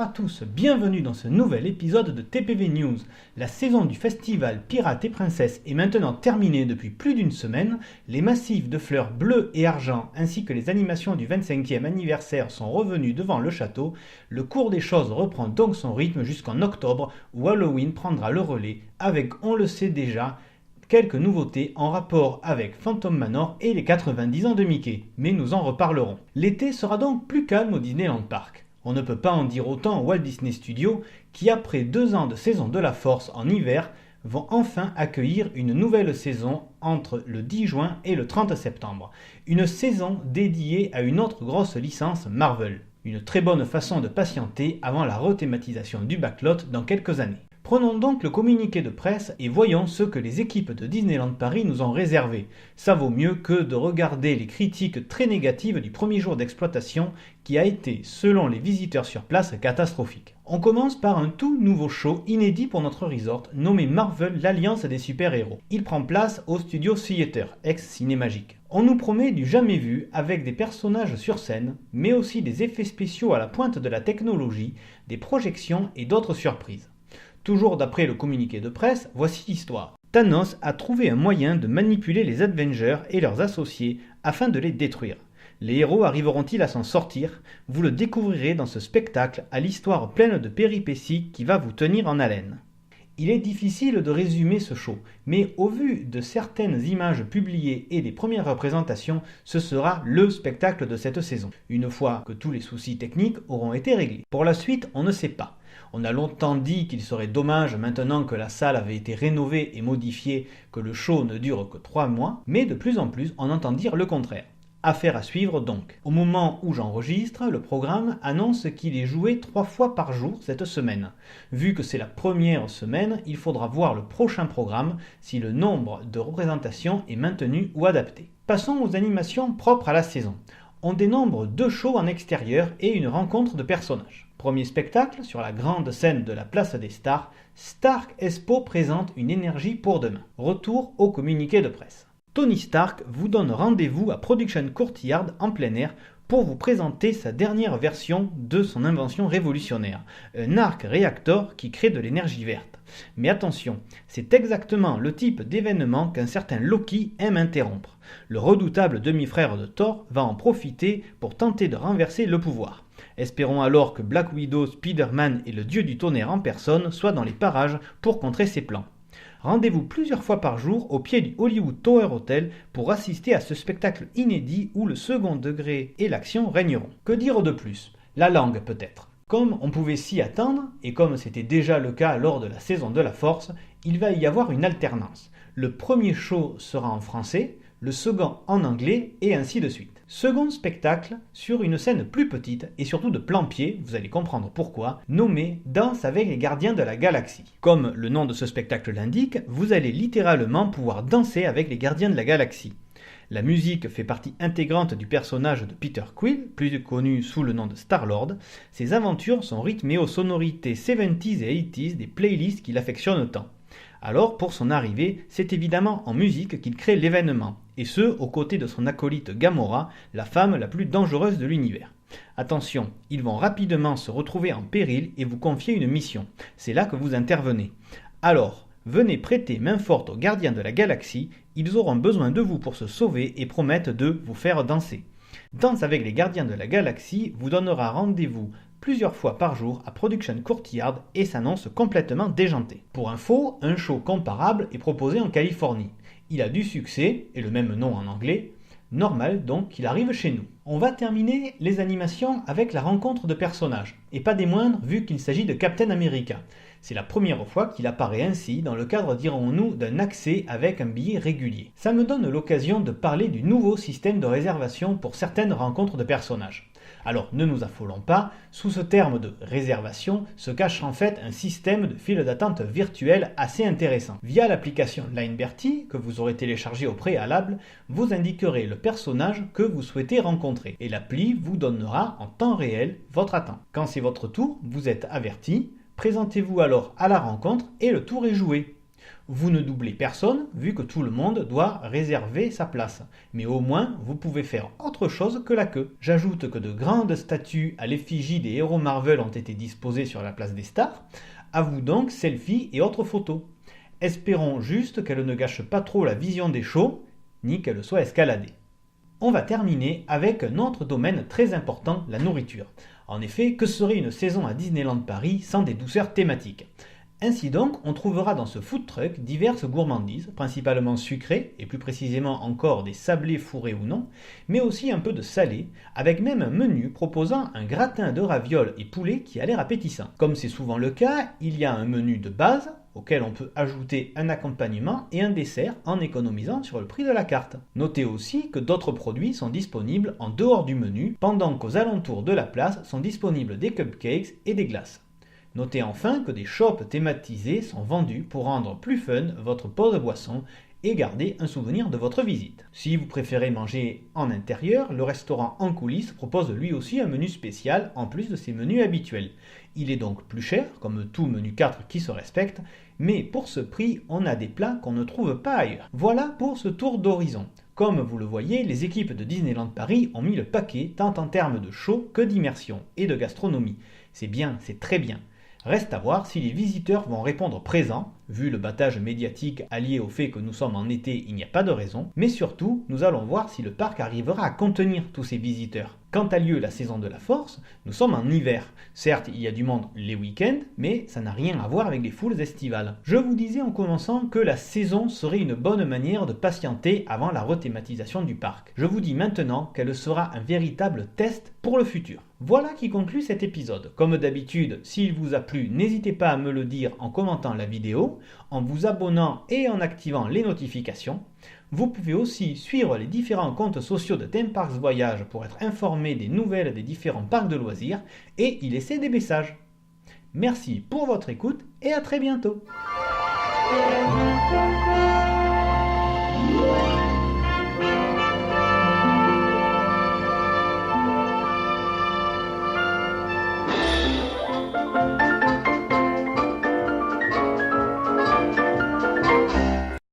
à tous, bienvenue dans ce nouvel épisode de TPV News. La saison du festival Pirates et Princesses est maintenant terminée depuis plus d'une semaine. Les massifs de fleurs bleues et argent ainsi que les animations du 25e anniversaire sont revenus devant le château. Le cours des choses reprend donc son rythme jusqu'en octobre où Halloween prendra le relais avec, on le sait déjà, quelques nouveautés en rapport avec Phantom Manor et les 90 ans de Mickey, mais nous en reparlerons. L'été sera donc plus calme au Disneyland Park. On ne peut pas en dire autant au Walt Disney Studios qui, après 2 ans de saison de la Force en hiver, vont enfin accueillir une nouvelle saison entre le 10 juin et le 30 septembre. Une saison dédiée à une autre grosse licence Marvel. Une très bonne façon de patienter avant la rethématisation du backlot dans quelques années. Prenons donc le communiqué de presse et voyons ce que les équipes de Disneyland Paris nous ont réservé. Ça vaut mieux que de regarder les critiques très négatives du premier jour d'exploitation qui a été, selon les visiteurs sur place, catastrophique. On commence par un tout nouveau show inédit pour notre resort nommé Marvel l'Alliance des super-héros. Il prend place au Studio Theater, ex-Cinémagique. On nous promet du jamais vu avec des personnages sur scène, mais aussi des effets spéciaux à la pointe de la technologie, des projections et d'autres surprises. Toujours d'après le communiqué de presse, voici l'histoire. Thanos a trouvé un moyen de manipuler les Avengers et leurs associés afin de les détruire. Les héros arriveront-ils à s'en sortir? Vous le découvrirez dans ce spectacle à l'histoire pleine de péripéties qui va vous tenir en haleine. Il est difficile de résumer ce show, mais au vu de certaines images publiées et des premières représentations, ce sera le spectacle de cette saison, une fois que tous les soucis techniques auront été réglés. Pour la suite, on ne sait pas. On a longtemps dit qu'il serait dommage, maintenant que la salle avait été rénovée et modifiée, que le show ne dure que 3 mois, mais de plus en plus, on entend dire le contraire. Affaire à suivre donc. Au moment où j'enregistre, le programme annonce qu'il est joué 3 fois par jour cette semaine. Vu que c'est la première semaine, il faudra voir le prochain programme si le nombre de représentations est maintenu ou adapté. Passons aux animations propres à la saison. On dénombre 2 shows en extérieur et une rencontre de personnages. Premier spectacle, sur la grande scène de la Place des Stars, Stark Expo présente une énergie pour demain. Retour au communiqué de presse. Tony Stark vous donne rendez-vous à Production Courtyard en plein air pour vous présenter sa dernière version de son invention révolutionnaire, un arc réacteur qui crée de l'énergie verte. Mais attention, c'est exactement le type d'événement qu'un certain Loki aime interrompre. Le redoutable demi-frère de Thor va en profiter pour tenter de renverser le pouvoir. Espérons alors que Black Widow, Spider-Man et le dieu du tonnerre en personne soient dans les parages pour contrer ses plans. Rendez-vous plusieurs fois par jour au pied du Hollywood Tower Hotel pour assister à ce spectacle inédit où le second degré et l'action régneront. Que dire de plus? La langue peut-être. Comme on pouvait s'y attendre, et comme c'était déjà le cas lors de la saison de la Force, il va y avoir une alternance. Le premier show sera en français, le second en anglais, et ainsi de suite. Second spectacle sur une scène plus petite et surtout de plan-pied, vous allez comprendre pourquoi, nommé Danse avec les gardiens de la galaxie. Comme le nom de ce spectacle l'indique, vous allez littéralement pouvoir danser avec les gardiens de la galaxie. La musique fait partie intégrante du personnage de Peter Quill, plus connu sous le nom de Star-Lord. Ses aventures sont rythmées aux sonorités 70s et 80s des playlists qu'il affectionne tant. Alors, pour son arrivée, c'est évidemment en musique qu'il crée l'événement, et ce, aux côtés de son acolyte Gamora, la femme la plus dangereuse de l'univers. Attention, ils vont rapidement se retrouver en péril et vous confier une mission. C'est là que vous intervenez. Alors, venez prêter main forte aux gardiens de la galaxie, ils auront besoin de vous pour se sauver et promettent de vous faire danser. Danse avec les gardiens de la galaxie vous donnera rendez-vous plusieurs fois par jour à Production Courtyard et s'annonce complètement déjanté. Pour info, un show comparable est proposé en Californie. Il a du succès, et le même nom en anglais, normal donc qu'il arrive chez nous. On va terminer les animations avec la rencontre de personnages, et pas des moindres vu qu'il s'agit de Captain America. C'est la première fois qu'il apparaît ainsi dans le cadre, dirons-nous, d'un accès avec un billet régulier. Ça me donne l'occasion de parler du nouveau système de réservation pour certaines rencontres de personnages. Alors ne nous affolons pas, sous ce terme de réservation se cache en fait un système de file d'attente virtuelle assez intéressant. Via l'application Lineberty, que vous aurez téléchargée au préalable, vous indiquerez le personnage que vous souhaitez rencontrer et l'appli vous donnera en temps réel votre attente. Quand c'est votre tour, vous êtes averti, présentez-vous alors à la rencontre et le tour est joué. Vous ne doublez personne vu que tout le monde doit réserver sa place. Mais au moins, vous pouvez faire autre chose que la queue. J'ajoute que de grandes statues à l'effigie des héros Marvel ont été disposées sur la place des stars. À vous donc selfies et autres photos. Espérons juste qu'elle ne gâche pas trop la vision des shows, ni qu'elle soit escaladée. On va terminer avec un autre domaine très important, la nourriture. En effet, que serait une saison à Disneyland Paris sans des douceurs thématiques ? Ainsi donc, on trouvera dans ce food truck diverses gourmandises, principalement sucrées, et plus précisément encore des sablés fourrés ou non, mais aussi un peu de salé, avec même un menu proposant un gratin de ravioles et poulet qui a l'air appétissant. Comme c'est souvent le cas, il y a un menu de base, auquel on peut ajouter un accompagnement et un dessert en économisant sur le prix de la carte. Notez aussi que d'autres produits sont disponibles en dehors du menu, pendant qu'aux alentours de la place sont disponibles des cupcakes et des glaces. Notez enfin que des shops thématisés sont vendus pour rendre plus fun votre pause boisson et garder un souvenir de votre visite. Si vous préférez manger en intérieur, le restaurant En Coulisses propose lui aussi un menu spécial en plus de ses menus habituels. Il est donc plus cher, comme tout menu 4 qui se respecte, mais pour ce prix, on a des plats qu'on ne trouve pas ailleurs. Voilà pour ce tour d'horizon. Comme vous le voyez, les équipes de Disneyland Paris ont mis le paquet tant en termes de show que d'immersion et de gastronomie. C'est bien, c'est très bien. Reste à voir si les visiteurs vont répondre présents, vu le battage médiatique allié au fait que nous sommes en été, il n'y a pas de raison, mais surtout, nous allons voir si le parc arrivera à contenir tous ces visiteurs. Quand a lieu la saison de la Force, nous sommes en hiver. Certes, il y a du monde les week-ends, mais ça n'a rien à voir avec les foules estivales. Je vous disais en commençant que la saison serait une bonne manière de patienter avant la rethématisation du parc. Je vous dis maintenant qu'elle sera un véritable test pour le futur. Voilà qui conclut cet épisode. Comme d'habitude, s'il vous a plu, n'hésitez pas à me le dire en commentant la vidéo, en vous abonnant et en activant les notifications. Vous pouvez aussi suivre les différents comptes sociaux de Theme Parks Voyage pour être informé des nouvelles des différents parcs de loisirs et y laisser des messages. Merci pour votre écoute et à très bientôt.